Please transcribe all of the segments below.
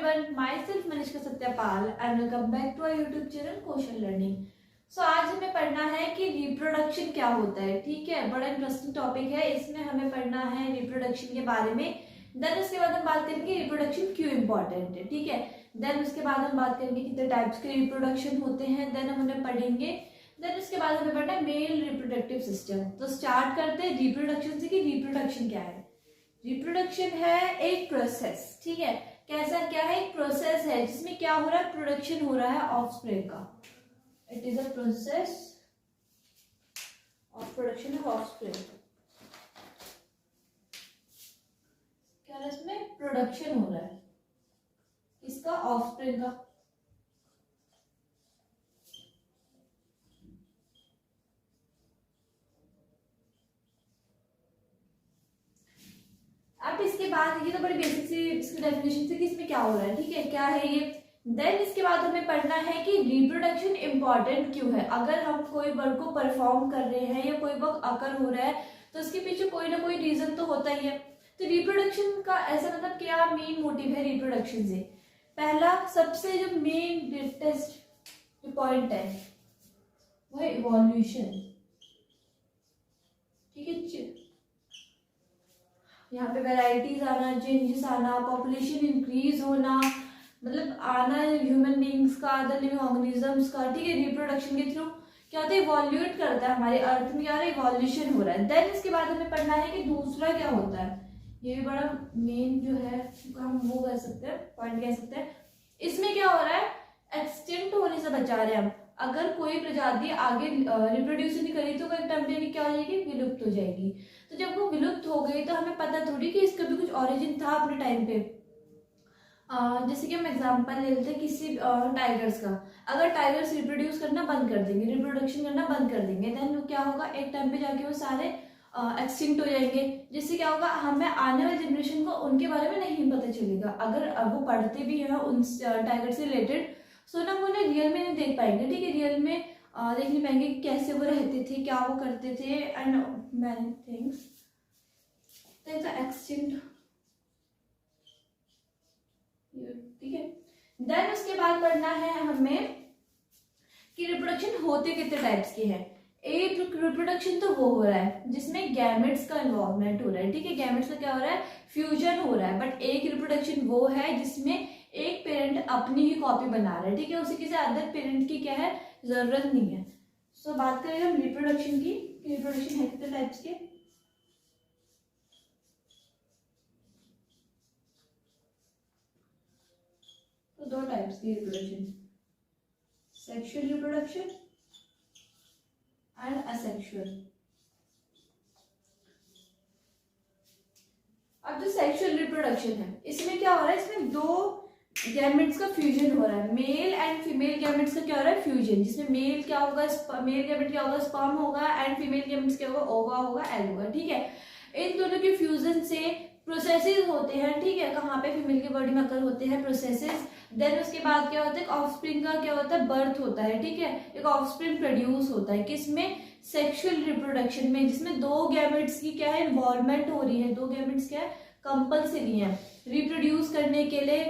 everyone, myself Manishka Satyapal and welcome back to our YouTube channel Koshan Learning. So आज हमें पढ़ना है कि रिप्रोडक्शन क्या होता है. ठीक है, बड़ा इंटरेस्टिंग टॉपिक है. इसमें हमें पढ़ना है रिप्रोडक्शन के बारे में. देन उसके बाद हम बात करेंगे रिप्रोडक्शन क्यों इम्पोर्टेंट है. ठीक है, देन उसके बाद हम बात करेंगे कितने टाइप्स के रिप्रोडक्शन होते हैं. देन हम उन्हें पढ़ेंगे. देन उसके बाद हमें पढ़ना है मेल रिप्रोडक्टिव सिस्टम. तो स्टार्ट करते हैं रिप्रोडक्शन से कि रिप्रोडक्शन क्या है. रिप्रोडक्शन है एक प्रोसेस. ठीक है, कैसा क्या है, एक प्रोसेस है जिसमें क्या हो रहा है, प्रोडक्शन हो रहा है ऑफस्प्रिंग का. It is a process of production of offspring. क्या है, इसमें प्रोडक्शन हो रहा है इसका ऑफस्प्रिंग का. अब इसके बाद ये तो बड़ी बेसिक सी इसकी डेफिनेशन थी कि इसमें क्या हो रहा है. ठीक है, क्या है ये. देन इसके बाद हमें पढ़ना है कि रिप्रोडक्शन इम्पॉर्टेंट क्यों है. अगर हम कोई वर्क को परफॉर्म कर रहे हैं या कोई वर्क अकर हो रहा है तो उसके पीछे कोई ना कोई रीजन तो होता ही है. तो रिप्रोडक्शन का ऐसा मतलब क्या मेन मोटिव है रिप्रोडक्शन से. पहला सबसे जो मेन ग्रेटेस्ट पॉइंट है वो है इवोल्यूशन. ठीक है, यहाँ पे वैरायटीज आना, चेंजेस आना, पॉपुलेशन इंक्रीज होना, मतलब आना ह्यूमन बींग्स का, अदर लिविंग ऑर्गेनिजम्स का. ठीक है, रिप्रोडक्शन के थ्रू क्या होता है, इवोल्यूट करता है. हमारे अर्थ में क्या हो रहा है, इवोल्यूशन हो रहा है. देन इसके बाद हमें पढ़ना है कि दूसरा क्या होता है. ये भी बड़ा मेन जो है हम वो कह सकते हैं, पॉइंट कह सकते हैं. इसमें क्या हो रहा है, एक्सटिंक्ट होने से बचा रहे हैं हम. अगर कोई प्रजाति आगे रिप्रोड्यूस नहीं करी तो कोई टाइम पे क्या हो जाएगी, विलुप्त हो जाएगी. तो जब वो विलुप्त हो गई तो हमें पता थोड़ी कि इसका भी कुछ ओरिजिन था अपने टाइम पे. जैसे कि हम एग्जांपल ले लेते हैं किसी टाइगर्स का. अगर टाइगर्स रिप्रोड्यूस करना बंद कर देंगे, रिप्रोडक्शन करना बंद कर देंगे, देन क्या होगा, एक टाइम पे जाके वो सारे एक्सटिंक्ट हो जाएंगे. जिससे क्या होगा, हमें आने वाली जनरेशन को उनके बारे में नहीं पता चलेगा. अगर वो पढ़ते भी हैं उन टाइगर से रिलेटेड सो ना वो उन्हें रियल में नहीं देख पाएंगे. ठीक है, रियल में देख नहीं पाएंगे कि कैसे वो रहते थे, क्या वो करते थे एंड मैनी थिंग्स. एक्सटिंक्ट. ठीक है, देन उसके बाद पढ़ना है हमें कि रिप्रोडक्शन होते कितने टाइप्स के हैं. एक रिप्रोडक्शन तो वो हो रहा है जिसमें गैमेट्स का इन्वॉल्वमेंट हो रहा है. ठीक है, गैमेट्स का क्या हो रहा है, फ्यूजन हो रहा है. बट एक रिप्रोडक्शन वो है जिसमें एक पेरेंट अपनी ही कॉपी बना रहा है. ठीक है, उसे किसी अदर पेरेंट की क्या है, जरूरत नहीं है. सो बात करें हम रिप्रोडक्शन की, रिप्रोडक्शन है कितने टाइप्स के. तो दो टाइप्स की reproduction, sexual reproduction and asexual. अब जो सेक्सुअल रिप्रोडक्शन है इसमें क्या हो रहा है, इसमें दो गैमेट्स का फ्यूजन हो रहा है. मेल एंड फीमेल गैमेट्स का क्या हो रहा है, फ्यूजन. जिसमें मेल क्या होगा, मेल गैमेट क्या होगा, स्पर्म होगा एंड फीमेल गैमेट्स क्या होगा, ओवा होगा, एग होगा. ठीक है, इन दोनों के फ्यूजन से प्रोसेसेस होते हैं. ठीक है, कहाँ पे फीमेल के बॉडी में अकर होते हैं प्रोसेसेस. देन उसके बाद क्या होता है, ऑफस्प्रिंग का क्या होता है, बर्थ होता है. ठीक है, एक ऑफस्प्रिंग प्रोड्यूस होता है किसमें, सेक्सुअल रिप्रोडक्शन में, जिसमें दो गैमेट्स की क्या है, इन्वॉल्वमेंट हो रही है. दो गैमेट्स क्या है, कंपल्सरी है रिप्रोड्यूस करने के लिए.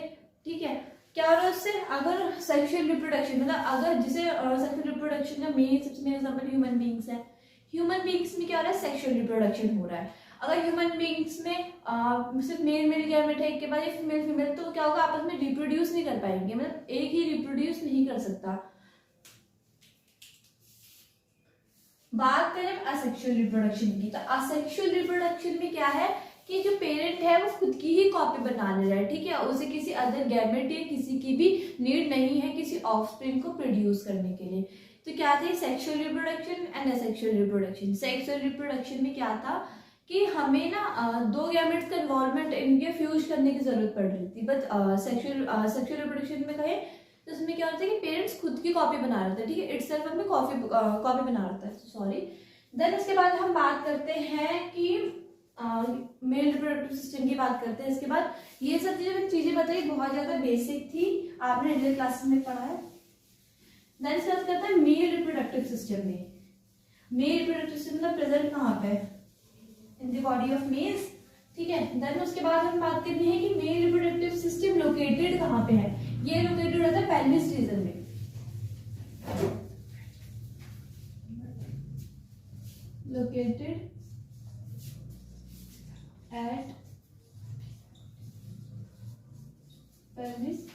ठीक है, क्या हो रहा है उससे, अगर सेक्सुअल रिप्रोडक्शन मतलब अगर जिसे सेक्सुअल रिप्रोडक्शन का मेन सबसे मेन एग्जांपल ह्यूमन बींग्स है. ह्यूमन बींग्स में क्या हो रहा है, सेक्सुअल रिप्रोडक्शन हो रहा है. अगर ह्यूमन बींग्स में सिर्फ मेल मेल गैमेट है, एक के बाद एक फीमेल फीमेल, तो क्या होगा, आपस में रिप्रोड्यूस नहीं कर पाएंगे. मतलब एक ही रिप्रोड्यूस नहीं कर सकता. बात करें असेक्सुअल रिप्रोडक्शन की, तो असेक्सुअल रिप्रोडक्शन में क्या है कि जो पेरेंट है वो खुद की ही कॉपी बना ले रहा है. ठीक है, उसे किसी अदर गैमेट या किसी की भी नीड नहीं है किसी ऑफस्प्रिंग को प्रोड्यूस करने के लिए. तो क्या था, sexual reproduction and asexual reproduction. Sexual reproduction में क्या था कि हमें ना दो गैमेट्स का इन्वॉल्वमेंट इनके फ्यूज करने की जरूरत पड़ रही थी. बट सेक्सुअल रिप्रोडक्शन में कहें तो उसमें क्या होता है कि पेरेंट्स खुद की कॉपी बना रहे थे. ठीक है, इटसेल्फ हमें कॉपी बना रहा था, सॉरी. देन उसके बाद हम बात करते हैं कि मेल रिप्रोडक्टिव सिस्टम की बात करते हैं. इसके बाद ये सब चीजें बताई बहुत ज्यादा बेसिक थी, आपने इंडियन क्लासेस में पढ़ा है. देन इसके बाद करते हैं मेल रिप्रोडक्टिव सिस्टम में. मेल रिप्रोडक्टिव सिस्टम प्रेजेंट कहाँ पे, in the body of males. ठीक है। देन उसके बाद हम बात करनी है कि मेल रिप्रोडक्टिव सिस्टम लोकेटेड कहाँ पे है। ये लोकेटेड रहता है पेल्विस रीजन में, लोकेटेड एट पेल्विस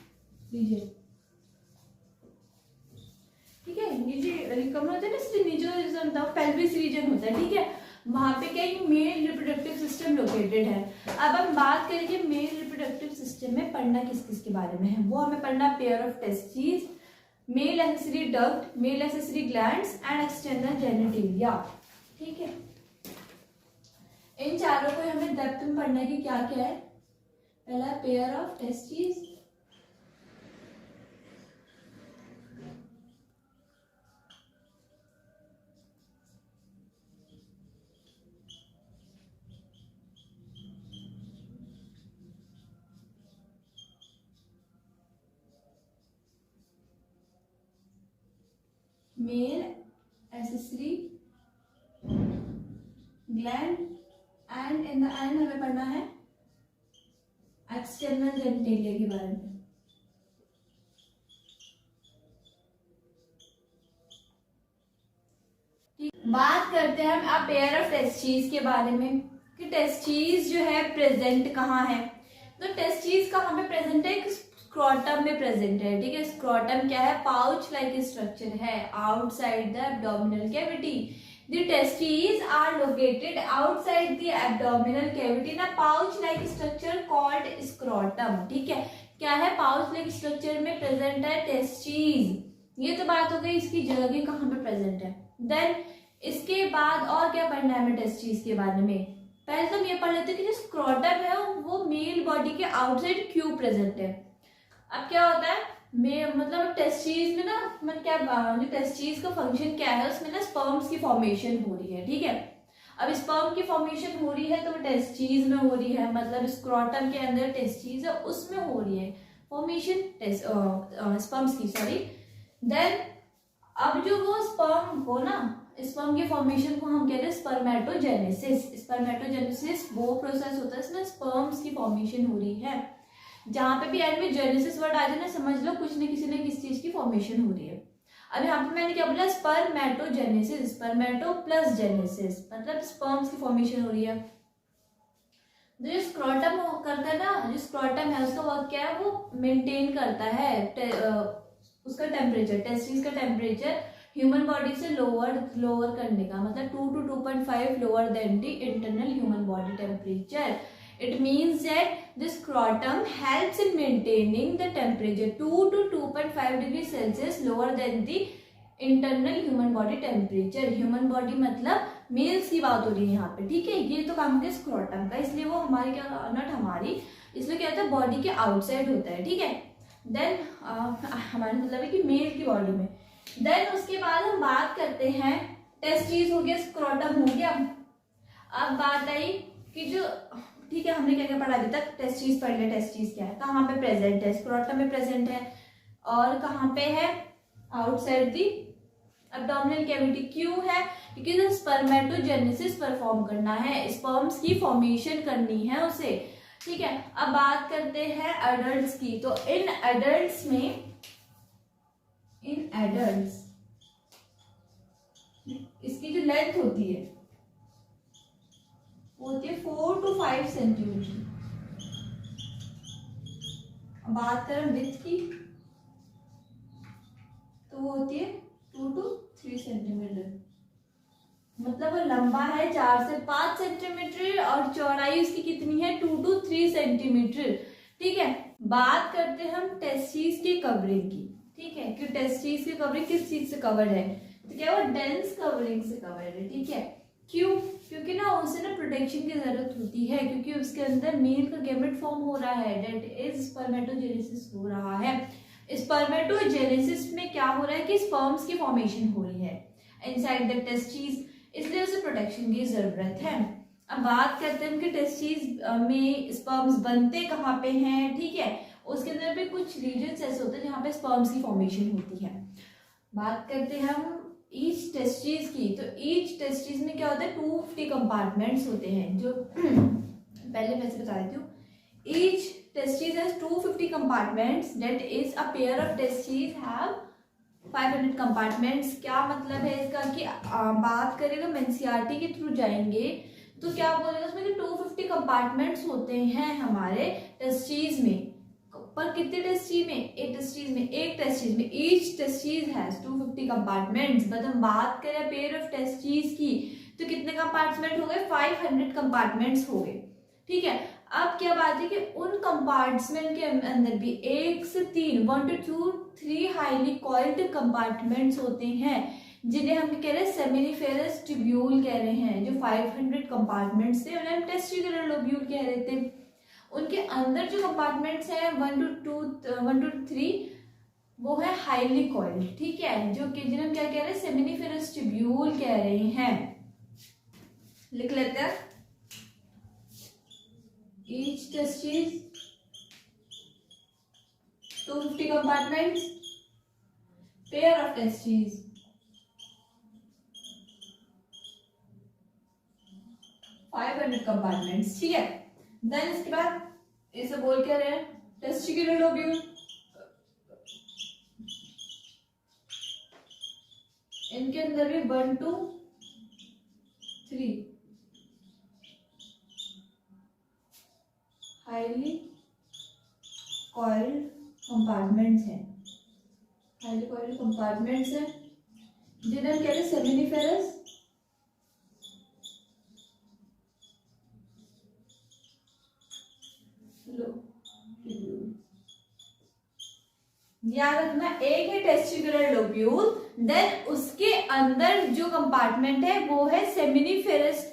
रीजन। ठीक है, ये जो कमर होता है ना, नीचे रीजन होता है पेल्विस रीजन होता है। ठीक है, वहां पे क्या मेल रिप्रोडक्टिव सिस्टम लोकेटेड है। अब हम बात करेंगे मेल रिप्रोडक्टिव सिस्टम में पढ़ना किस किस के बारे में है। वो हमें पढ़ना pair of testis, male accessory duct, male accessory glands and external genitalia. ठीक है, इन चारों को हमें डेप्थ में पढ़ना है कि क्या क्या है। पहला pair of testis, male accessory gland and in the end हमें पढ़ना है एक्सटर्नल जेनिटेलिया के बारे में। बात करते हैं हम अब पेयर ऑफ टेस्टिस के बारे में कि टेस्टिस जो है प्रेजेंट कहाँ है। तो टेस्टिस कहाँ पे प्रेजेंट है, स्क्रोटम में प्रेजेंट है। ठीक है, स्क्रोटम क्या है, पाउच लाइक स्ट्रक्चर है outside the abdominal cavity. The testes are located outside the abdominal cavity in a pouch-like structure called scrotum। ठीक है, क्या है, पाउच-like structure में प्रेजेंट है टेस्टिस। ये तो बात हो गई इसकी जगह कहाँ पे प्रेजेंट है। देन इसके बाद और क्या पढ़ना है हमें टेस्टिस के बारे में। पहले तो हम ये पढ़ लेते हैं कि जो स्क्रोटम है वो मेल बॉडी के आउटसाइड क्यों प्रेजेंट है। अब क्या होता है, मतलब टेस्टिस में ना, मतलब क्या जो टेस्टिस का फंक्शन क्या है, उसमें ना स्पर्म्स की फॉर्मेशन हो रही है। ठीक है, अब स्पर्म की फॉर्मेशन हो रही है तो टेस्टिस में हो रही है, मतलब स्क्रोटम के अंदर टेस्टिस है उसमें हो रही है फॉर्मेशन स्पर्म्स की, सॉरी। देन अब जो वो स्पर्म को ना, स्पर्म के फॉर्मेशन को हम कहते हैं स्पर्मेटोजेनेसिस। स्पर्मेटोजेनेसिस वो प्रोसेस होता है इसमें स्पर्म्स की फॉर्मेशन हो रही है। जहां पे भी एंड में जेनेसिस वर्ड आ जाए ना, समझ लो कुछ न किसी ने किस चीज की फॉर्मेशन हो रही है। अब यहाँ पे मैंने क्या बोला, स्पर्मेटोजेनेसिस, स्पर्मेटो प्लस जेनेसिस, मतलब स्पर्म्स की फॉर्मेशन हो रही है। जो स्क्रोटम करता है ना, जो स्क्रोटम है उसका वर्क क्या है, वो मेंटेन करता है उसका टेम्परेचर, टेस्टिस का टेम्परेचर ह्यूमन बॉडी से लोअर करने का, मतलब 2 to 2.5 lower than the internal human body temperature. It means that the scrotum helps in maintaining the temperature 2 to 2.5 degrees Celsius lower than the internal human body temperature। Human body मतलब mails की बात हो रही है यहाँ पे। ठीक है, ये तो काम है स्क्रोटम का, इसलिए वो हमारे क्या, नॉट हमारी, इसलिए क्या होता है बॉडी के आउटसाइड होता है। ठीक है, देन हमारे मतलब है कि मेल की बॉडी में। देन उसके बाद हम बात करते हैं, टेस्टिस हो गया, स्क्रोटम हो गया। अब बात आई कि जो, ठीक है, हमने क्या क्या पढ़ा अभी तक, टेस्टिस पढ़ लिया। टेस्टिस क्या है, कहाँ पे प्रेजेंट है, स्क्रोटम में प्रेजेंट है, और कहाँ पे है, आउटसाइड दी एब्डोमिनल कैविटी। क्यों है, क्योंकि स्पर्मेटोजेनेसिस परफॉर्म करना है, स्पर्म्स की फॉर्मेशन करनी है उसे। ठीक है, अब बात करते हैं एडल्ट्स की। तो इन एडल्ट्स इसकी जो लेंथ होती है वो होती है 4 to 5 सेंटीमीटर। बात करें विड्थ की तो वो होती है 2 to 3 सेंटीमीटर, मतलब वो लंबा है 4 से 5 सेंटीमीटर और चौड़ाई उसकी कितनी है 2 to 3 सेंटीमीटर। ठीक है, बात करते हैं हम टेस्टिस की कवरिंग की। ठीक है, कि टेस्टिस की कवरिंग किस चीज से कवर्ड है, तो क्या वो डेंस कवरिंग से कवर्ड है। ठीक है, क्यों, क्योंकि ना उसे ना प्रोटेक्शन की जरूरत होती है, क्योंकि उसके अंदर मेल का गैमेट फॉर्म हो रहा है, दैट इज स्पर्मेटोजेनेसिस हो रहा है। स्पर्मेटोजेनेसिस में क्या हो रहा है कि स्पर्म्स की फॉर्मेशन हो रही है इनसाइड द टेस्टिस, इसलिए उसे प्रोटेक्शन की जरूरत है। अब बात करते हैं कि टेस्टिस में स्पर्म्स बनते कहाँ पे हैं। ठीक है, उसके अंदर भी कुछ रीजन्स ऐसे होते हैं जहाँ पे स्पर्म्स की फॉर्मेशन होती है। बात करते हैं हम ईच टेस्टिस की। तो ईच टेस्टिस में क्या होता है, 250 कंपार्टमेंट्स होते हैं, जो पहले मैं से बता देती हूँ। Each testis has 250 compartments, that is a pair of testis have 500 compartments. क्या मतलब है इसका कि बात करें तो एनसीईआरटी के थ्रू जाएंगे तो क्या बोलेगा उसमें कि 250 कंपार्टमेंट्स होते हैं हमारे टेस्टिस में। पर कितने टेस्टिस में? एक टेस्टिस में each testis has 250 compartments. But हम बात करें पेयर ऑफ टेस्टिस की तो कितने कंपार्टमेंट हो गए? 500 कंपार्टमेंट्स हो गए। ठीक है, अब क्या बात है कि उन कंपार्टमेंट के अंदर भी 1 से 3 1 to 3 हाईली कॉइल्ड कंपार्टमेंट्स होते हैं जिन्हें हम कह रहे हैं सेमिनिफेरस ट्यूब्यूल कह रहे हैं। जो 500 कंपार्टमेंट्स थे उन्हें हम टेस्टिकुलर लोब्यूल कह रहे थे। उनके अंदर जो कंपार्टमेंट्स हैं 1 to 3 वो है हाईली कॉइल्ड। ठीक है, जो कि जिन्हें हम क्या कह रहे हैं? सेमिनिफेरस ट्यूब्यूल कह रहे हैं। लिख लेते हैं। Each testis 250 compartments, pair of testes 500 compartments। ठीक है, देन इसके बाद इसे बोल क्या रहे हैं? Testicular lobule. इनके अंदर भी 1 to 3 हाईली कॉइल्ड कंपार्टमेंट्स हैं, हाईली कॉइल्ड कंपार्टमेंट्स हैं जिन्हें हम कह रहे हैं सेमिनिफेरस लोब्यूल। याद रखना, एक है टेस्टिकुलर लोब्यूल, देन उसके अंदर जो कंपार्टमेंट है वो है सेमिनिफेरस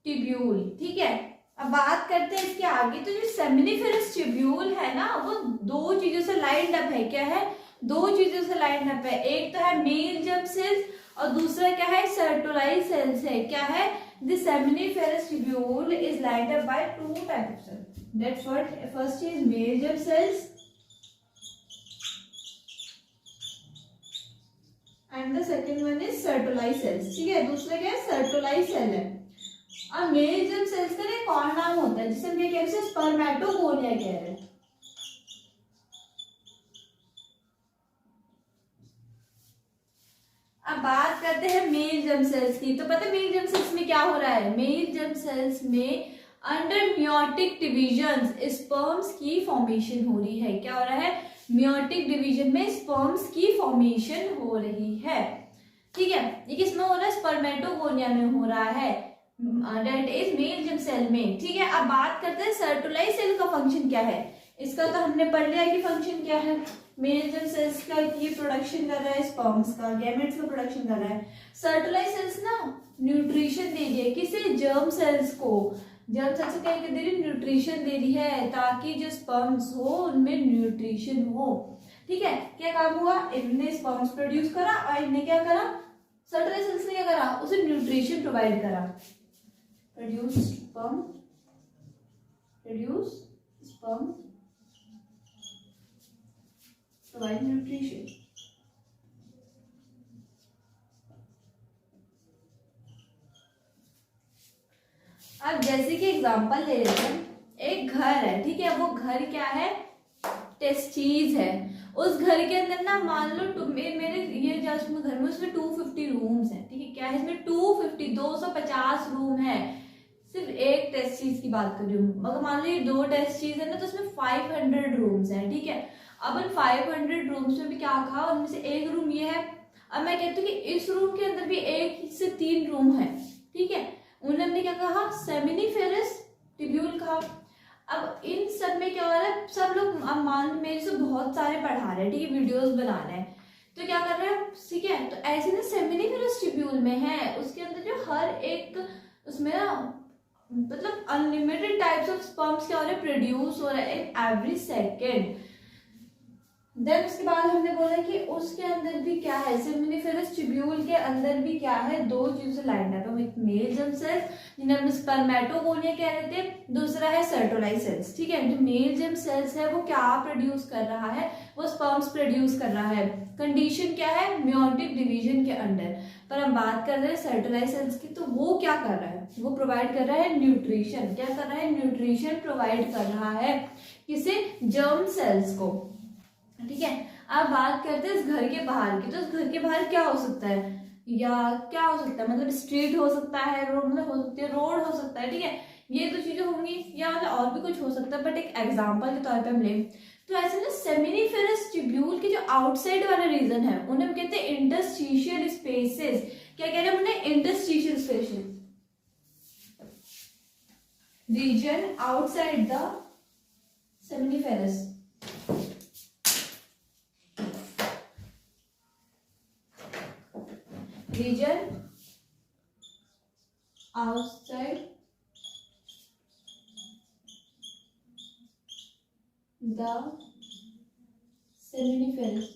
ट्यूब्यूल। ठीक है, अब बात करते हैं इसके आगे। तो जो सेमिनिफेरस ट्यूब्यूल है ना वो दो चीजों से लाइंड अप है। क्या है? दो चीजों से लाइंड अप है। एक तो है मेल जर्म सेल्स और दूसरा क्या है? सर्टोलाइज सेल्स है। क्या है? The seminiferous tubule is lined up by 2 types of cells. That's what first is male germ cells and the second one is Sertoli cells. ठीक है, दूसरा क्या है? सर्टोलाइज सेल है। अब मेल जर्म सेल्स का एक और नाम होता है जिसे हम क्या कह रहे हैं? स्पर्मेटोगोनिया कह रहे हैं। अब बात करते हैं मेल जर्म सेल्स की। तो पता है मेल जर्म सेल्स में क्या हो रहा है? मेल जर्म सेल्स में अंडर मियोटिक डिविजन स्पर्म्स की फॉर्मेशन हो रही है। क्या हो रहा है? मियोटिक डिवीजन में स्पर्म्स की फॉर्मेशन हो रही है। ठीक है, ये किसमें हो रहा है? स्पर्मेटोगोनिया में हो रहा है, that is male germ cell में। ठीक है, अब बात करते हैं सर्टोलाइज सेल का फंक्शन क्या है। इसका तो हमने पढ़ लिया कि फंक्शन क्या है। मेल जर्म सेल्स का ये प्रोडक्शन कर रहा है स्पर्म्स का, गैमेट्स का प्रोडक्शन कर रहा है। सर्टोलाइज सेल्स ना न्यूट्रिशन दे रही है किसे? जर्म सेल्स को। जर्म सेल्स को क्या दे रही है? न्यूट्रिशन दे रही है ताकि जो स्पर्म्स हो उनमें न्यूट्रिशन हो। ठीक है, क्या काम हुआ? इनने स्पर्म्स प्रोड्यूस करा और इनने क्या करा? सर्टोलाइज सेल्स ने क्या करा? उसे न्यूट्रिशन प्रोवाइड करा। Produce sperm, provide nutrition। अब जैसे कि एग्जांपल ले लेते हैं, एक घर है। ठीक है, वो घर क्या है? टेस्टीज है। उस घर के अंदर ना मान लो मेरे ये जस्ट में घर में उसमें 250 रूम्स हैं। ठीक है, क्या है इसमें? 250 रूम है। सिर्फ एक टेस्टिस की बात कर रही हूँ। मगर मान लीजिए 2 टेस्टिस है ना तो उसमें 500 रूम्स हैं। ठीक है, अब उन 500 रूम्स में भी क्या कहा? उनमें से एक रूम ये है। अब मैं कहती हूँ कि इस रूम के अंदर भी 1 से 3 रूम है। ठीक है, उन्होंने क्या कहा? सेमिनिफेरस ट्यूब्यूल कहा। अब इन सब में क्या हो रहा है? सब लोग अब मान मेरे से बहुत सारे पढ़ा रहे हैं। ठीक है, वीडियोस बना रहे हैं तो क्या कर रहे हैं? ठीक है, तो ऐसे ना सेमिनिफेरस ट्यूब्यूल में है उसके अंदर जो हर एक उसमें ना मतलब अनलिमिटेड टाइप्स ऑफ स्पर्म्स क्या हो रहे हैं? प्रोड्यूस हो रहे हैं एवरी सेकेंड। देन उसके बाद हमने बोला कि उसके अंदर भी क्या है, सेमिनिफेरस ट्यूब्यूल के अंदर भी क्या है, दो चीजें लाइन अप है, एक मेल जर्म सेल्स जिन्हें हम स्पर्मेटोगोनिया कह रहे थे, दूसरा है सर्टोलाई सेल्स। ठीक है, जो मेल जर्म सेल्स है वो क्या प्रोड्यूस कर रहा है, वो स्पर्म्स प्रोड्यूस कर रहा है। कंडीशन क्या है, मेयोटिक डिवीजन के अंडर। पर हम बात कर रहे हैं सर्टोलाई सेल्स की, तो वो क्या कर रहा है, वो प्रोवाइड कर रहा है न्यूट्रिशन। क्या कर रहा है, न्यूट्रिशन प्रोवाइड कर रहा है किसे, जर्म सेल्स को। ठीक है, अब बात करते हैं इस घर के बाहर की। तो इस घर के बाहर क्या हो सकता है, या क्या हो सकता है, मतलब स्ट्रीट हो सकता है, रोड मतलब हो सकती है, रोड हो सकता है। ठीक है, ये तो चीजें होंगी, या मतलब और भी कुछ हो सकता है, बट एक एग्जांपल के तौर पे हम लें तो ऐसे ना सेमिनिफेरस ट्यूब्यूल के जो आउटसाइड वाले रीजन है उन्हें हम कहते हैं इंटरस्टिशियल स्पेसेस। क्या कह रहे हैं हमने, interstitial spaces, region outside the seminiferous. region outside the seminiferous,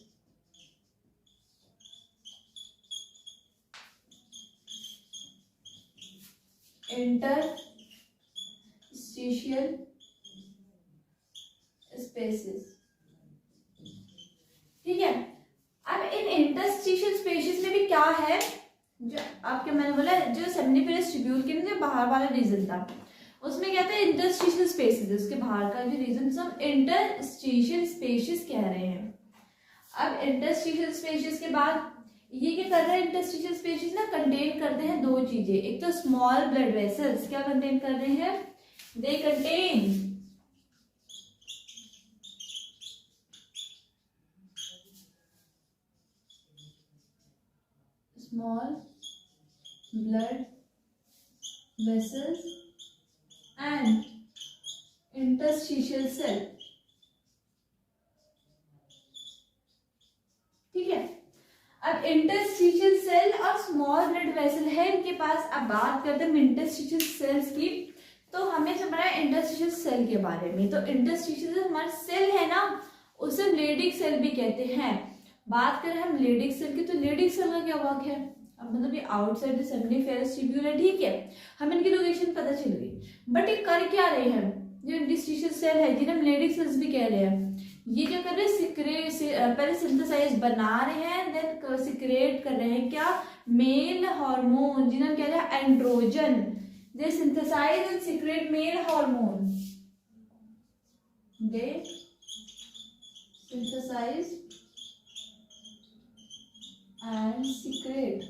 interstitial spaces। ठीक है, अब इन इंटरस्टिशियल स्पेसेस में भी क्या है, जो आपके मैंने बोला जो सेमिनिफेरस ट्यूब्यूल के जो बाहर वाला रीजन था उसमें क्या था, इंटरस्टिशियल स्पेसेस, उसके बाहर का जो रीजन हम इंटरस्टिशियल स्पेसेस कह रहे हैं। अब इंटरस्टिशियल स्पेसेस के बाद ये क्या कर रहे हैं, इंटरस्टिशियल स्पेसेस ना कंटेन करते हैं दो चीजें, एक तो स्मॉल ब्लड वेसल्स, क्या कंटेन कर रहे हैं, they contain small blood vessels and interstitial cell। ठीक है, अब इंटरस्टिशियल सेल और स्मॉल ब्लड वेसल है इनके पास। अब बात करते हैं इंटरस्टिशियल सेल्स की, तो हमें समझना है इंटरस्टिशियल सेल के बारे में। तो इंटरस्टिशियल हमारा सेल है ना, उसे लेडिक सेल भी कहते हैं। बात करें हम लेडिक सेल की, तो लेडिक सेल का क्या वर्क है, अब मतलब ये आउटसाइड द सेमिनिफेरस ट्यूब्यूल है। ठीक है, हमें इनकी लोकेशन पता चल गई, बट ये कर क्या रहे हैं, जो इंटरस्टिशियल सेल है जिन्हें हम लेडिक सेल्स भी कह रहे हैं, ये क्या कर रहे हैं, पहले सिंथेसाइज बना रहे हैं, देन सिक्रेट कर रहे हैं क्या, मेल हार्मोन जिन्हें हम कह रहे हैं androgen. They synthesize and secrete male hormone, they synthesize and secrete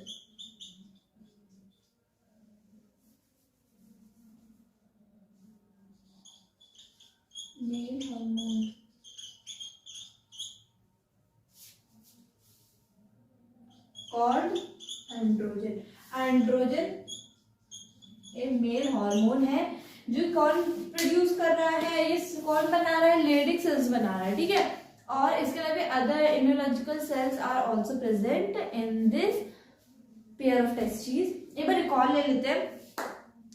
male hormone called androgen। Androgen एक मेल हार्मोन है जो कौन प्रोड्यूस कर रहा है, ये कौन बना रहा है, लेडिक सेल्स बना रहा है। ठीक है, और इसके अलावा other immunological cells are also present in this pair of testis. एक बार रिकॉल ले लेते हैं,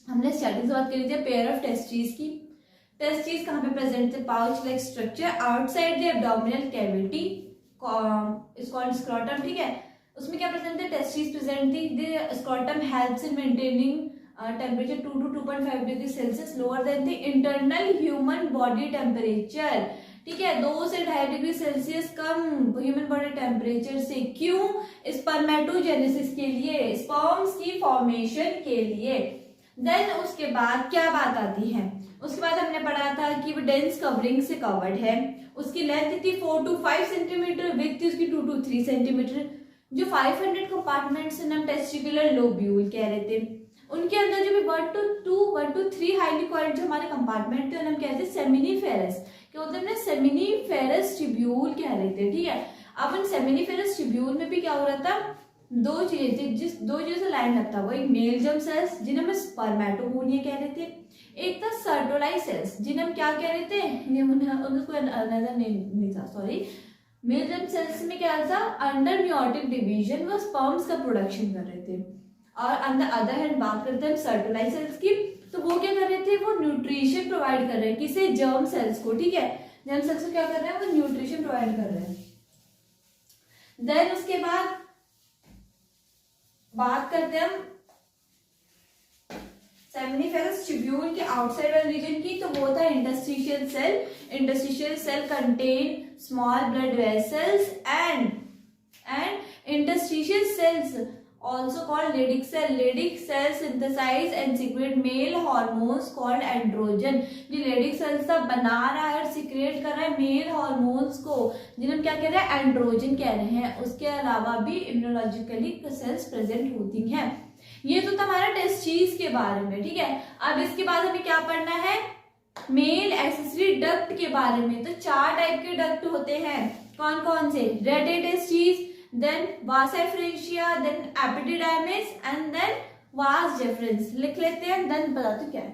हमने स्टार्टिंग से बात करी थी पेयर ऑफ टेस्टिस की। टेस्टिस कहाँ पे प्रेजेंट थे, pouch like structure outside the abdominal cavity is called scrotum. ठीक है, उसमें क्या प्रेजेंट थे, टेस्टिस प्रेजेंट थी। The scrotum helps in maintaining temperature 2 to 2.5 degree Celsius lower than the internal human body temperature. ठीक है, 2 से 2.5 डिग्री सेल्सियस कम human body temperature से। क्यों, स्पर्मेटोजेनेसिस के लिए, स्पर्म्स की फॉर्मेशन के लिए। देन उसके बाद क्या बात आती है, उसके बाद हमने पढ़ा था कि वो डेंस कवरिंग से कवर्ड है, उसकी लेंथ थी 4 to 5 सेंटीमीटर, विड्थ उसकी 2 to 3 सेंटीमीटर। जो 500 कंपार्टमेंट्स हम टेस्टिकुलर लोब्यूल कह रहे थे, उनके अंदर जो भी 1 to 3 हाईली कॉइल्ड जो हमारे कंपार्टमेंट थे उन्हें हम कहते हैं सेमिनिफेरस। क्या होता है, सेमिनिफेरस ट्यूब्यूल कह रहे थे। ठीक है, अब उन सेमिनिफेरस ट्यूब्यूल में भी क्या हो रहा था, दो चीजें थी, दो चीजों से लाइन अप था। वो एक मेल जर्म सेल्स जिन्हें हम स्पर्मेटोगोनिया कह रहे थे, एक था सर्टोलाई सेल्स जिन्हें हम क्या कह रहे थे, उनको नजर नहीं था, सॉरी। मेल जर्म सेल्स में क्या था, अंडर मियोटिक डिवीजन वो स्पर्म्स का प्रोडक्शन कर रहे थे। और ऑन द अदर हैंड बात करते हैं सर्टोलाई सेल्स की, तो वो क्या कर रहे थे, वो न्यूट्रिशन प्रोवाइड कर रहे हैं किसे, जर्म सेल्स को। ठीक है, जर्म सेल्स को क्या कर रहे हैं, वो न्यूट्रिशन प्रोवाइड कर रहे हैं। देन उसके बाद बात करते हैं हम सेमिनिफेरस ट्यूब्यूल के आउटसाइड वाले रीजन की, तो वो होता है interstitial cell. Interstitial cell contain small blood vessels and interstitial cells also called Leydig cell. Leydig cell synthesize and secrete male hormones called androgen. जो Leydig cells का बना रहा है और सिक्रेट कर रहा है मेल हॉर्मोन्स को, जिन्हें हम क्या कह रहे हैं, एंड्रोजन कह रहे हैं. उसके अलावा भी इम्यूनोलॉजिकली सेल्स प्रेजेंट होती हैं. ये तो था हमारा टेस्टिस के बारे में. ठीक है, अब इसके बाद हमें क्या पढ़ना है, मेल एक्सेसरी डक्ट के बारे में. तो 4 टाइप के डक्ट होते हैं. कौन कौन से, रेडिटेस्टिस, then vas efferentia, then epididymis and then vas deferens. लिख लेते हैं, then बताते क्या है.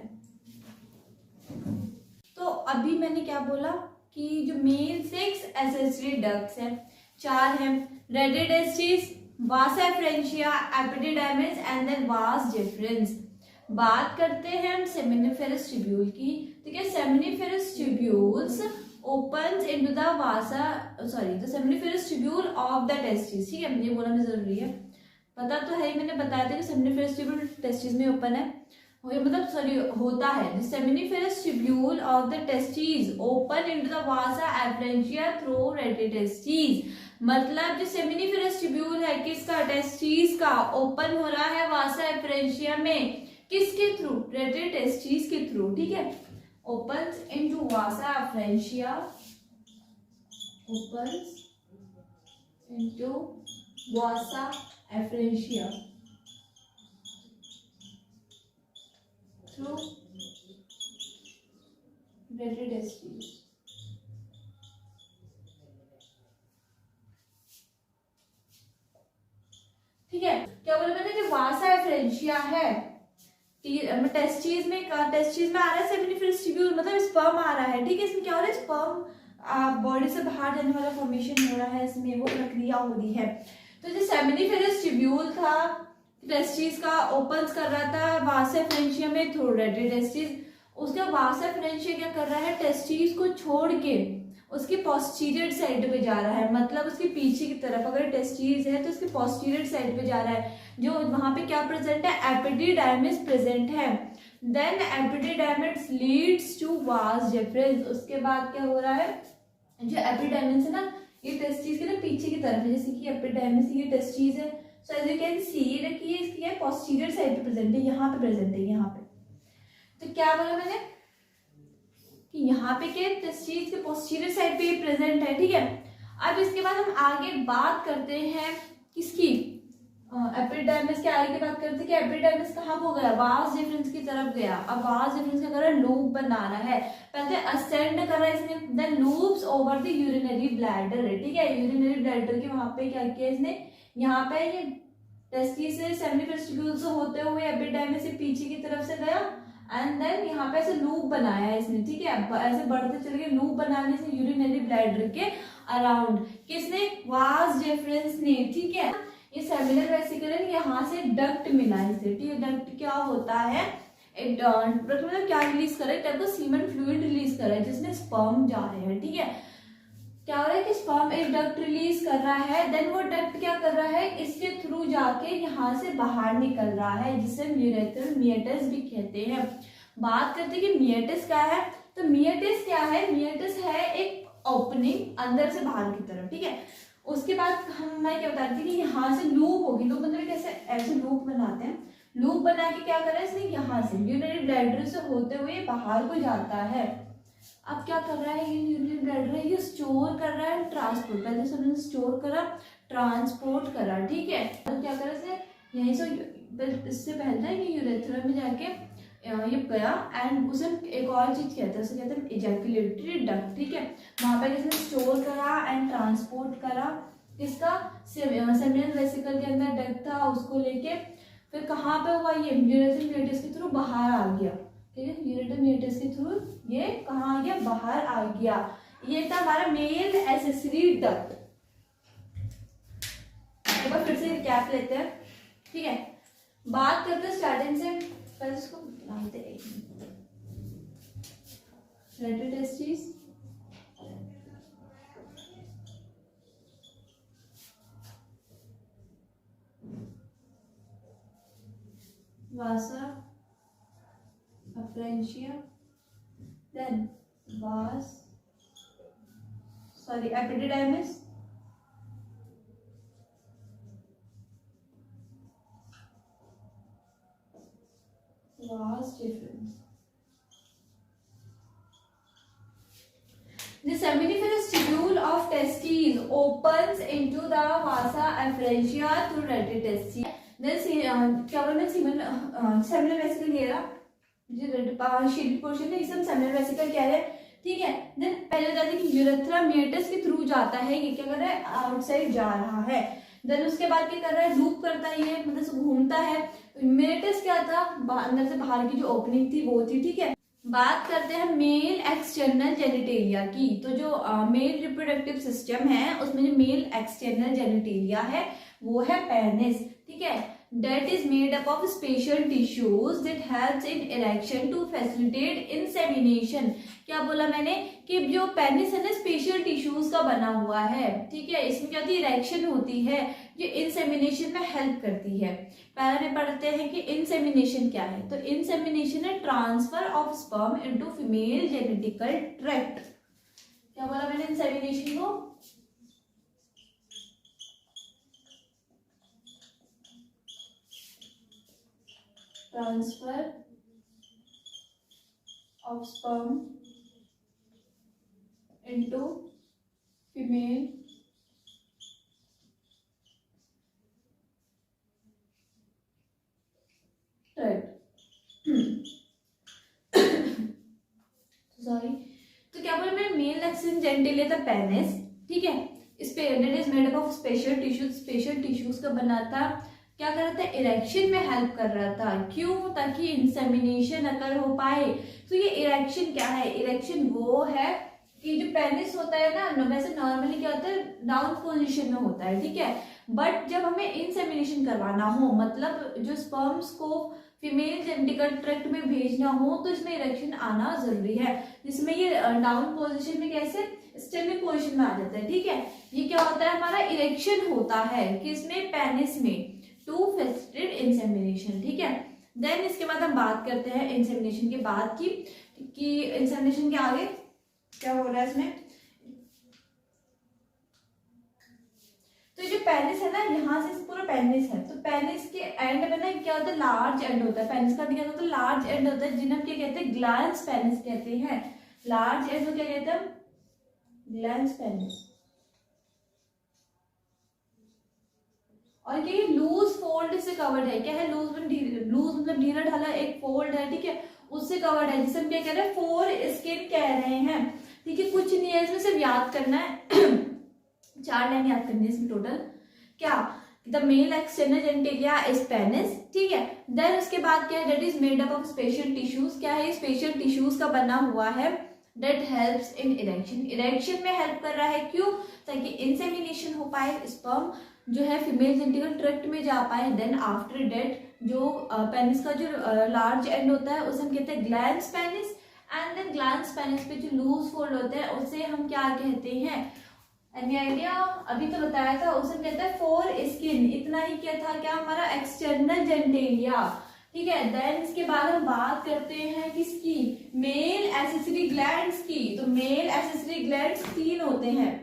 तो अभी मैंने क्या बोला कि जो मेल 6 एक्सेसरी डक्ट्स हैं, 4 हैं, रेडिटेस्टिस, vas efferentia, epididymis and then vas deferens. बात करते हैं हम सेमिनिफेरस ट्यूब्यूल की. ठीक है, seminiferous tubules opens into the the seminiferous tubule of the testis. ठीक है, ये बोलना जरूरी है, पता तो है ही, मैंने बताया था कि सेमिनिफेरस ट्यूब्यूल टेस्टिस में ओपन है, मतलब होता है. the seminiferous tubule of the testes open into the vasa efferentia through retrotestis. मतलब जो सेमिनिफेरस ट्यूब्यूल है किसका, टेस्टिस का, ओपन हो रहा है वासा एफरेंशिया में. किसके थ्रू, रेट्रोटेस्टिस के थ्रू. ठीक है, opens into vasa efferentia, opens into vasa efferentia through retrotestis. ठीक है, क्या बोला मैंने, जो वासा एफरेंशिया है टेस्टिस में आ रहा है सेमिनिफेरस ट्यूब्यूल, मतलब स्पर्म आ रहा है. ठीक है, इसमें क्या हो रहा है, स्पर्म बॉडी से बाहर जाने वाला फॉर्मेशन हो रहा है, इसमें वो प्रक्रिया हो रही है. तो जो सेमिनिफेरस ट्यूब्यूल था टेस्टिस का, ओपन कर रहा था वासा एफरेंशिया में थ्रू रेट्रोटेस्टिस. उसका वासा एफरेंशिया क्या कर रहा है, टेस्टिस को छोड़ के उसके पोस्टीरियर साइड पे जा रहा है, मतलब उसके पीछे की तरफ. अगर टेस्टिस है तो उसके पोस्टीरियर साइड पे जा रहा है, जो वहां पे क्या प्रेजेंट है, एपिडिडाइमिस प्रेजेंट है. Then epididymis leads to vas deferens. उसके बाद क्या हो रहा है, जो एपिडाइमिस है ना, ये टेस्टिस के ना पीछे की तरफ है, जैसे कि एपिडाइमिस ये टेस्टिस है. So as you can see रखिए, इसकी पोस्टीरियर साइड पे प्रेजेंट है, यहाँ पे प्रेजेंट है, यहाँ पे. तो क्या बोला मैंने कि यहाँ पे के टेस्टिस के पोस्टीरियर साइड पे प्रेजेंट है. ठीक है, अब इसके बाद हम आगे बात करते हैं किसकी, एपिडाइमिस के आगे की बात करते हैं कि एपिडाइमिस कहाँ हो गया, वास डिफरेंस की तरफ गया. अब वास डिफरेंस क्या कर रहा है, लूप बना रहा है, पहले असेंड कर रहा है इसने, then loops over the urinary bladder. ठीक है, यूरिनरी ब्लैडर के वहां पे क्या किया इसने, यहाँ पे ये टेस्टिस से सेमिनिफेरस ट्यूब्यूल से होते हुए एपिडाइमिस से पीछे की तरफ से गया, एंड देन यहाँ पे ऐसे लूप बनाया है इसने. ठीक है, ऐसे बढ़ते चले गए, लूप बनाने से यूरिनरी ब्लैडर के अराउंड. किसने, वास डिफरेंस ने. ठीक है, ये सेमिनल वेसिकल यहाँ से डक्ट मिला है इसे. ठीक है, डक्ट क्या होता है, एक मतलब क्या रिलीज कर रहा है, सीमेंट फ्लूइड रिलीज कर रहा है जिसमें स्पर्म जा रहे हैं. ठीक है, क्या हो रहा है कि स्पर्म एक डक्ट रिलीज कर रहा है, देन वो डक्ट क्या कर रहा है, इसके थ्रू जाके यहाँ से बाहर निकल रहा है, जिसे यूरेथ्रल मियोटिस भी कहते हैं. बात करते हैं कि मियोटिस क्या है, तो मियोटिस क्या है, मियोटिस है एक ओपनिंग अंदर से बाहर की तरफ. ठीक है, उसके बाद मैं क्या बताती थी कि यहाँ से लूप होगी, लूप मतलब कैसे, ऐसे लूप बनाते हैं, लूप बना के क्या कर रहा है इसने, यहाँ से यूरिनरी ब्लैडर से होते हुए बाहर को जाता है. अब क्या कर रहा है, ये यूरिनरी ब्लैडर है, ये स्टोर कर रहा है ट्रांसपोर्ट, पहले से हमने स्टोर करा, ट्रांसपोर्ट करा. ठीक है, अब क्या कर रहा है, यहीं से इससे पहले ये यूरेथ्रा में जाके ये गया, एंड उसे एक और चीज कहते हैं, उसे कहते हैं इजैकुलेटरी डक्ट. ठीक है, वहां पर इसने स्टोर करा एंड ट्रांसपोर्ट करा किसका, सेमिनल वेसिकल के अंदर डक्ट था उसको लेके, फिर कहाँ पे हुआ, ये यूरेथ्रल मियोटिस के थ्रू बाहर आ गया. ठीक है, यूरेथ्रल मियोटिस के थ्रू ये कहाँ आ गया, बाहर आ गया. ये था हमारा मेल एक्सेसरी डक्ट. एक बार फिर से रिकैप लेते हैं. ठीक है, बात करते हैं स्टार्टिंग से, पहले इसको बनाते हैं. रेट्रोटेस्टिस, vasa afferentia, then epididymis, vas deferens. The seminiferous tubule of testes opens into the vasa afferentia through retrograde testes. Then क्या बोला मैं सेमिनल वेसिकल कह रहा जो शीट पोर्शन है, इसे हम सेमिनल वेसिकल कह रहे हैं, ठीक है। देन पहले बताते हैं कि यूरेथ्रा मेटस के थ्रू जाता है, ये क्या कर रहा है, आउटसाइड जा रहा है। देन उसके बाद क्या कर रहा है, लूप करता है, ये मतलब घूमता है। मेटस क्या था, अंदर से बाहर की जो ओपनिंग थी वो थी, ठीक है। बात करते हैं मेल एक्सटर्नल जेनिटेलिया की। तो जो मेल रिप्रोडक्टिव सिस्टम है उसमें जो मेल एक्सटर्नल जेनिटेलिया है वो है पेनिस, ठीक है। That is made up of special tissues that helps in erection to facilitate insemination. क्या बोला मैंने कि जो पेनिस है ना स्पेशल टिश्यूज का बना हुआ है, ठीक है। इसमें क्या होती है, इरेक्शन होती है जो इंसेमिनेशन में हेल्प करती है। पहले में पढ़ते हैं कि इंसेमिनेशन क्या है। तो इंसेमिनेशन है transfer of sperm into female genetical tract. क्या बोला मैंने इंसेमिनेशन को, transfer of sperm into female sorry. तो क्या बोला मैंने, मेल एक्सटर्नल जेनिटेलिया था पेनिस, ठीक है। इस पे it is made up of special tissues का बना था। क्या कर रहा था, इरेक्शन में हेल्प कर रहा था। क्यों, ताकि इंसेमिनेशन अगर हो पाए। तो ये इरेक्शन क्या है, इरेक्शन वो है कि जो पेनिस होता है ना, वैसे नॉर्मली क्या होता है, डाउन पोजीशन में होता है, ठीक है। बट जब हमें इंसेमिनेशन करवाना हो, मतलब जो स्पर्म्स को फीमेल जेनेटिकल ट्रैक्ट में भेजना हो, तो इसमें इरेक्शन आना जरूरी है। जिसमें ये डाउन पोजीशन में कैसे स्टेमिक पोजीशन में आ जाता है, ठीक है। ये क्या होता है, हमारा इरेक्शन होता है किसमें, पेनिस में, टू फेसिलिटेट इंसेमिनेशन, ठीक है। देन इसके बाद हम बात करते हैं इंसेमिनेशन के बाद की, कि इंसेमिनेशन के आगे क्या हो रहा है इसमें। तो ये जो पेनिस है ना, यहाँ से पूरा पेनिस है, तो पेनिस के एंड में ना क्या होता है, लार्ज एंड होता है। पेनिस का क्या होता है, लार्ज एंड होता है, जिन्हें हम क्या कहते हैं, ग्लैंस पेनिस कहते हैं। लार्ज एंड को क्या कहते हैं, ग्लैंस पेनिस। और ये लूज फोल्ड से कवर्ड है। क्या है, लूज मतलब ढीला ढाला एक फोल्ड है, ठीक है, उससे कवर्ड है, जिसे हम क्या कह रहे हैं, फोर स्किन कह रहे हैं, ठीक है। कुछ नहीं है इसमें, सिर्फ याद करना है 4 लाइन याद करनी है इसमें टोटल। क्या, the male external genitalia is penis, ठीक है। देन उसके बाद क्या है, that is made up of special tissues. क्या है, स्पेशल टिश्यूज का बना हुआ है। That helps in erection, erection में हेल्प कर रहा है। क्यों, ताकि इंसेमिनेशन हो पाए, स्पर्म जो है फीमेल जेनेटिकल ट्रैक्ट में जा पाए। देन आफ्टर डेट जो पेनिस का जो लार्ज एंड होता है उसे हम कहते हैं glans penis. And then glans penis पे जो लूज फोल्ड होता है उसे हम क्या कहते हैं, एनी आइडिया, अभी तो बताया था, उसे कहते हैं फोर स्किन। इतना ही क्या था, क्या हमारा एक्सटर्नल जेनिटेलिया, ठीक है। देन इसके बाद हम बात करते हैं किसकी, मेल एक्सेसरी ग्लैंड्स की। तो मेल एक्सेसरी ग्लैंड्स 3 होते हैं।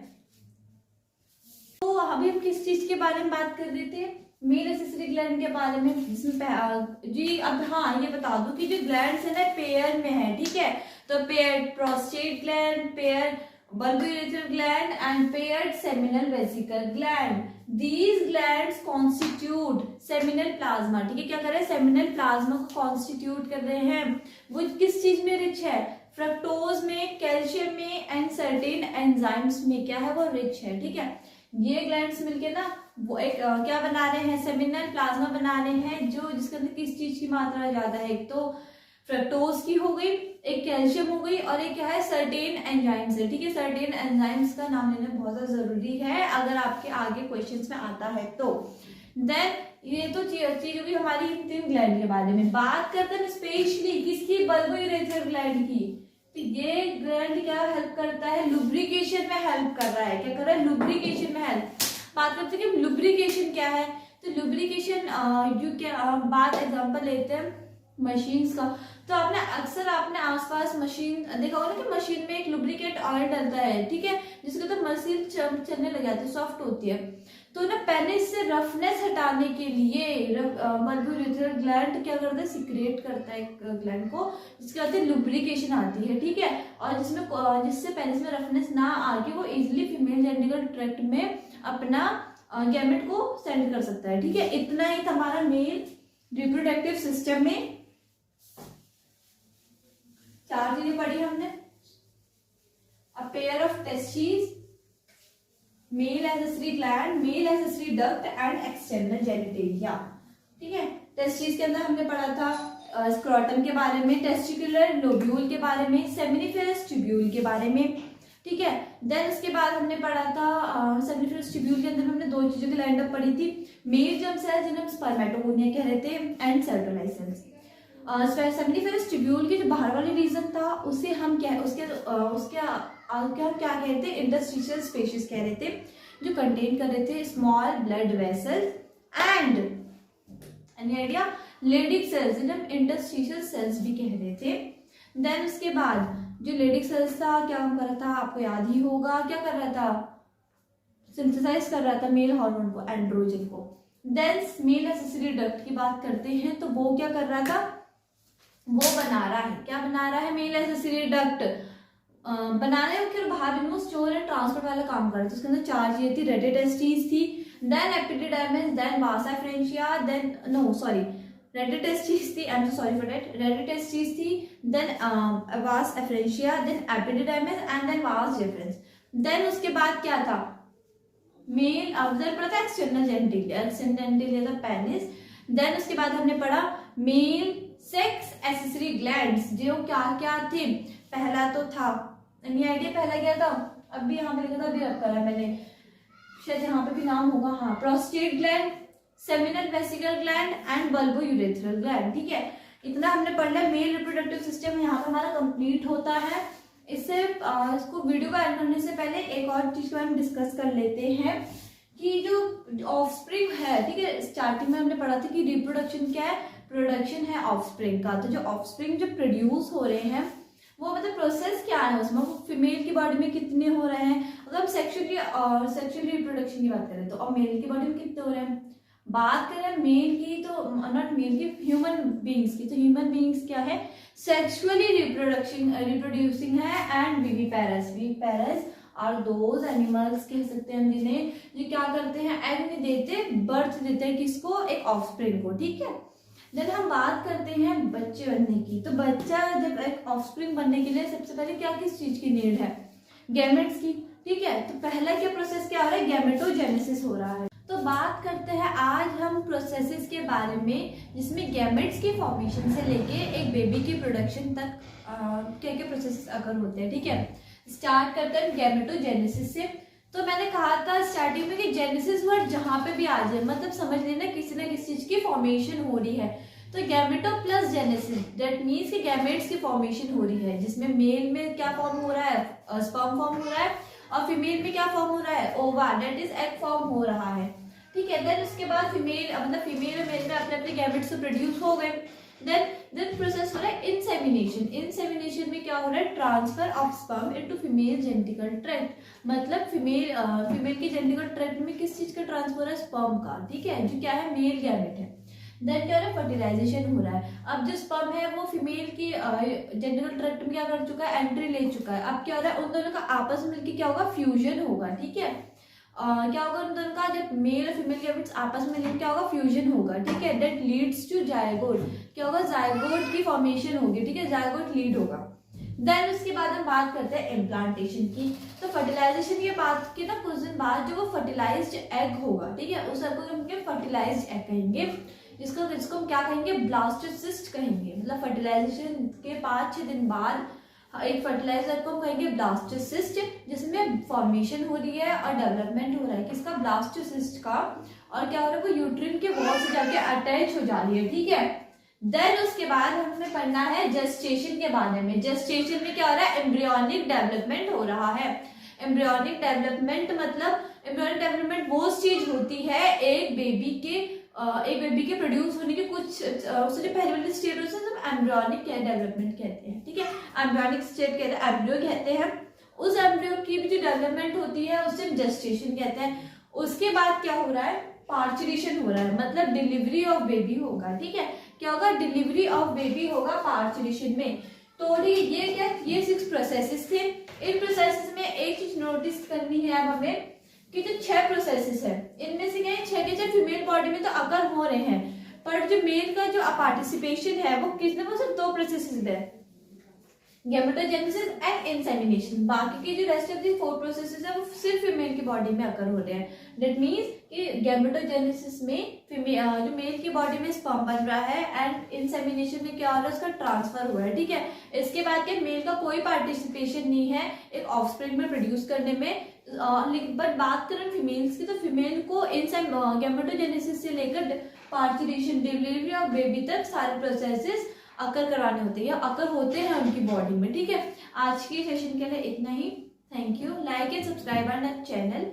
तो अभी हम किस चीज के बारे में बात कर रहे थे, मेल एक्सेसरी ग्लैंड के बारे में, जिसमें जी अब हाँ ये बता दूं कि जो ग्लैंड्स है ना पेयर में है, ठीक है। तो pair prostate gland, pair bulbourethral gland and paired seminal vesicle gland. These glands constitute seminal plasma, ठीक है। क्या कर रहे हैं, सेमिनल प्लाज्मा को कॉन्स्टिट्यूट कर रहे हैं। वो किस चीज में रिच है, फ्रक्टोज में, कैल्शियम में एंड सर्टेन एंजाइम्स में क्या है वो रिच है, ठीक है। ये ग्लैंड्स मिलके ना वो एक क्या बना रहे हैं, सेमिनल प्लाज्मा बना रहे हैं, जो जिसके अंदर किस चीज की मात्रा ज्यादा है, एक तो फ्रक्टोज की हो गई, एक कैल्शियम हो गई, और एक क्या है सर्टेन एंजाइम्स है, ठीक है। सर्टेन एंजाइम्स का नाम लेना बहुत ज्यादा जरूरी है अगर आपके आगे क्वेश्चंस में आता है तो। देन ये तो चीज होगी हमारी 3 ग्लैंड के बारे में। बात करते हैं स्पेशली किसकी, बल्बोयूरेथ्रल ग्लैंड की। तो ये ग्लैंड क्या हेल्प करता है, लुब्रिकेशन में हेल्प कर रहा है। क्या कर रहा है, लुब्रिकेशन में हेल्प। बात करते हैं कि लुब्रिकेशन क्या है, तो लुब्रिकेशन यू क्या बात एग्जांपल लेते हैं मशीन्स का। तो आपने आसपास मशीन देखा होगा ना कि मशीन में एक लुब्रिकेट ऑयल डलता है, ठीक है, जिसके तो मशीन चलने लग जाती है, सॉफ्ट होती है। तो ना पेनिस से रफनेस हटाने के लिए बल्बोयूरेथ्रल ग्लैंड क्या करता है, सिक्रेट करता है एक ग्लैंड को, जिसके कहते हैं लुब्रिकेशन आती है, ठीक है। और जिससे पेनिस में रफनेस ना आके वो इजिली फीमेल जेनिटल ट्रैक्ट में अपना गैमेट को सेंड कर सकता है, ठीक है। इतना ही हमारा मेल रिप्रोडक्टिव सिस्टम में 4 चीजें पढ़ी हमने। A pair of testis, male accessory gland, male accessory duct and external genitalia, ठीक है। टेस्टिस के अंदर हमने पढ़ा था स्क्रोटम के बारे में, टेस्टिकुलर लोब्यूल के बारे में, सेमिनिफेरस ट्यूब्यूल के बारे में, ठीक है। देन उसके बाद हमने पढ़ा था सेमिनिफेरस ट्यूब्यूल के अंदर हमने 2 चीजों की लाइन अप पढ़ी थी, मेल जर्म सेल्स जिन्हें हम स्पर्मेटोगोनिया कह रहे थे एंड सेंट्रोलाइसेंस। सेमिनिफेरस ट्यूब्यूल की जो बाहर वाली रीजन था उसे हम क्या कहते हैं, इंटरस्टिशियल स्पेसेस कह रहे थे, जो कंटेन कर रहे थे small blood vessels and any idea Leydig cells, जिन्हें हम इंटरस्टिशियल सेल्स भी कह रहे थे। देन उसके बाद जो लेडिक सेल्स था क्या काम कर रहा था, आपको याद ही होगा, क्या कर रहा था, सिंथेसाइज कर रहा था मेल हार्मोन को, एंड्रोजन को। देन मेल एसेसरी डक्ट की बात करते हैं तो वो क्या कर रहा था, वो बना रहा है, क्या बना रहा है, मेल एसेसरी डक्ट बना रहे हो, फिर बाहर इनको स्टोर एंड ट्रांसपोर्ट वाला काम कर रहे थे। उसके अंदर 4 चीजें थी, रेडिटेस्टिस थी, then epididymis, then vas efferentia, then no sorry rete testis थी, I am sorry for that, rete testis थी, then vas efferentia, then epididymis and then vas deferens. Then उसके बाद क्या था, मेल अवजल पढ़ा था एक्सटर्नल जेनिटलिया था पेनिस। देन उसके बाद हमने पढ़ा मेल सेक्स एसेसरी ग्लैंड्स, जो क्या क्या थे, पहला तो था एनी आइडिया, पहला क्या था, अभी यहाँ पे लिखा था, अभी रखा है मैंने, शायद यहाँ पे भी नाम होगा, हाँ, prostate gland, seminal vesicle gland and bulbourethral gland, ठीक है। इतना हमने पढ़ लिया। मेल रिप्रोडक्टिव सिस्टम यहाँ पे हमारा कंप्लीट होता है। इसको वीडियो को एंड करने से पहले एक और चीज को हम डिस्कस कर लेते हैं कि जो ऑफस्प्रिंग है, ठीक है, स्टार्टिंग में हमने पढ़ा था कि रिप्रोडक्शन क्या है, प्रोडक्शन है ऑफस्प्रिंग का। तो जो ऑफस्प्रिंग जो प्रोड्यूस हो रहे हैं वो मतलब प्रोसेस क्या है उसमें, वो फीमेल की बॉडी में कितने हो रहे हैं, अगर हम सेक्सुअल रिप्रोडक्शन की बात करें तो, और मेल की बॉडी में कितने हो रहे हैं। बात करें मेल की तो नॉट मेल की, ह्यूमन बींग्स की, तो ह्यूमन बींग्स क्या है, सेक्सुअली रिप्रोड्यूसिंग है एंड विविपेरस और दोज एनिमल्स कह सकते हैं हम जिन्हें जो क्या करते हैं, एग नहीं देते, बर्थ देते हैं किसको, एक ऑफस्प्रिंग को, ठीक है। देन हम बात करते हैं बच्चे बनने की। तो बच्चा जब एक ऑफस्प्रिंग बनने के लिए सबसे पहले क्या किस चीज की नीड है, गैमेट्स की, ठीक है। तो पहला क्या प्रोसेस क्या हो रहा है, गैमेटोजेनेसिस हो रहा है। तो बात करते हैं आज हम प्रोसेसेस के बारे में, जिसमें गैमेट्स के फॉर्मेशन से लेके एक बेबी की प्रोडक्शन तक क्या क्या प्रोसेसेस अगर होते हैं, ठीक है। स्टार्ट करते हैं गैमेटोजेनेसिस से। तो मैंने कहा था स्टार्टिंग में कि जेनेसिस वर्ड जहां पे भी आ जाए, मतलब समझ लेना किसी ना किसी चीज की फॉर्मेशन हो रही है। तो गैमेटो प्लस जेनेसिस दैट मीन्स कि गैमेट्स की फॉर्मेशन हो रही है, जिसमें मेल में क्या फॉर्म हो रहा है, स्पर्म फॉर्म हो रहा है, और फीमेल में क्या फॉर्म हो रहा है, ओवा दैट इज एग फॉर्म हो रहा है, ठीक है। देन उसके बाद फीमेल और मेल में अपने अपने गैमेट्स तो प्रोड्यूस हो गए। देन प्रोसेस हो रहा है इंसेमिनेशन में क्या हो रहा है, transfer of sperm into female genetical tract, मतलब फीमेल के जेनेटिकल ट्रैक्ट में किस चीज का ट्रांसफर है, स्पर्म का, ठीक है, जो क्या है मेल गैमेट है। देन क्या हो रहा है, फर्टिलाइजेशन हो रहा है। अब जो स्पर्म है वो फीमेल की जेनेटिकल ट्रैक्ट में क्या कर चुका है, एंट्री ले चुका है। अब क्या हो रहा है, उन दोनों का आपस में मिलकर क्या होगा, फ्यूजन होगा, ठीक है। क्या होगा उन दोनों का, जब मेल और फीमेल गैमेट्स आपस में लिंक क्या होगा, फ्यूजन होगा, ठीक है। दैट लीड्स टू जायगोट, क्या होगा, जायगोट की फॉर्मेशन होगी, ठीक है, जायगोट लीड होगा। देन उसके बाद हम बात करते हैं इम्प्लांटेशन की। तो फर्टिलाइजेशन की बात की ना कुछ दिन बाद जो वो फर्टिलाइज्ड एग होगा, ठीक है, उस को हम फर्टिलाइज्ड एग कहेंगे, जिसको हम क्या कहेंगे, ब्लास्टोसिस्ट कहेंगे। मतलब फर्टिलाइजेशन के 5-6 दिन बाद एक फर्टिलाइजर को हम कहेंगे ब्लास्टोसिस्ट, जिसमें फॉर्मेशन हो रही है और डेवलपमेंट हो रहा है किसका, ब्लास्टोसिस्ट का, और क्या हो रहा है, वो यूट्रिन के वॉल से जाके अटैच हो जा रही है, ठीक है। देन उसके बाद हमें पढ़ना है जेस्टेशन के बारे में। जेस्टेशन में क्या हो रहा है, एम्ब्रियोनिक डेवलपमेंट हो रहा है। एम्ब्रियोनिक डेवलपमेंट मतलब एम्ब्रियोनिक डेवलपमेंट वो चीज होती है एक बेबी के प्रोड्यूस होने के कुछ सबसे पहले वाली स्टेट होती है, सब एम्ब्रियोनिक डेवलपमेंट कहते हैं, ठीक है। एम्ब्रियोनिक स्टेट कहते हैं, एम्ब्रियो कहते हैं। उस एम्ब्रियो की भी जो डेवलपमेंट होती है उसे जेस्टेशन कहते हैं। उसके बाद क्या हो रहा है, पार्चुरेशन हो रहा है, मतलब डिलीवरी ऑफ बेबी होगा, ठीक है। क्या होगा, डिलीवरी ऑफ बेबी होगा पार्चुरेशन में। तो ये क्या, ये 6 प्रोसेसेस थे। इन प्रोसेसेस में एक चीज नोटिस करनी है अब हमें कि जो 6 प्रोसेसेस है, इनमें से क्या 6 के 6 फीमेल बॉडी में तो अगर हो रहे हैं, पर जो मेल का जो पार्टिसिपेशन है वो किसने, वो सिर्फ 2 प्रोसेसेस है, गैमेटोजेनेसिस एंड इंसेमिनेशन। बाकी के जो रेस्ट ऑफ दी 4 प्रोसेसेस है वो सिर्फ फीमेल की बॉडी में अकर हो रहे हैं। दैट मीन्स कि गैमेटोजेनेसिस में जो मेल की बॉडी में स्पर्म बन रहा है एंड इंसेमिनेशन में क्या हो रहा है, उसका ट्रांसफर हुआ है, ठीक है। इसके बाद क्या, मेल का कोई पार्टिसिपेशन नहीं है एक ऑफस्प्रिंग में प्रोड्यूस करने में। बट बात करें फीमेल्स की, तो फीमेल को गैमेटोजेनेसिस से लेकर पार्चुरेशन, डिलीवरी ऑफ बेबी तक सारे प्रोसेसेस अकर करवाने होते हैं या अकर होते हैं उनकी बॉडी में, ठीक है। आज के सेशन के लिए इतना ही। Thank you. Like and subscribe our channel.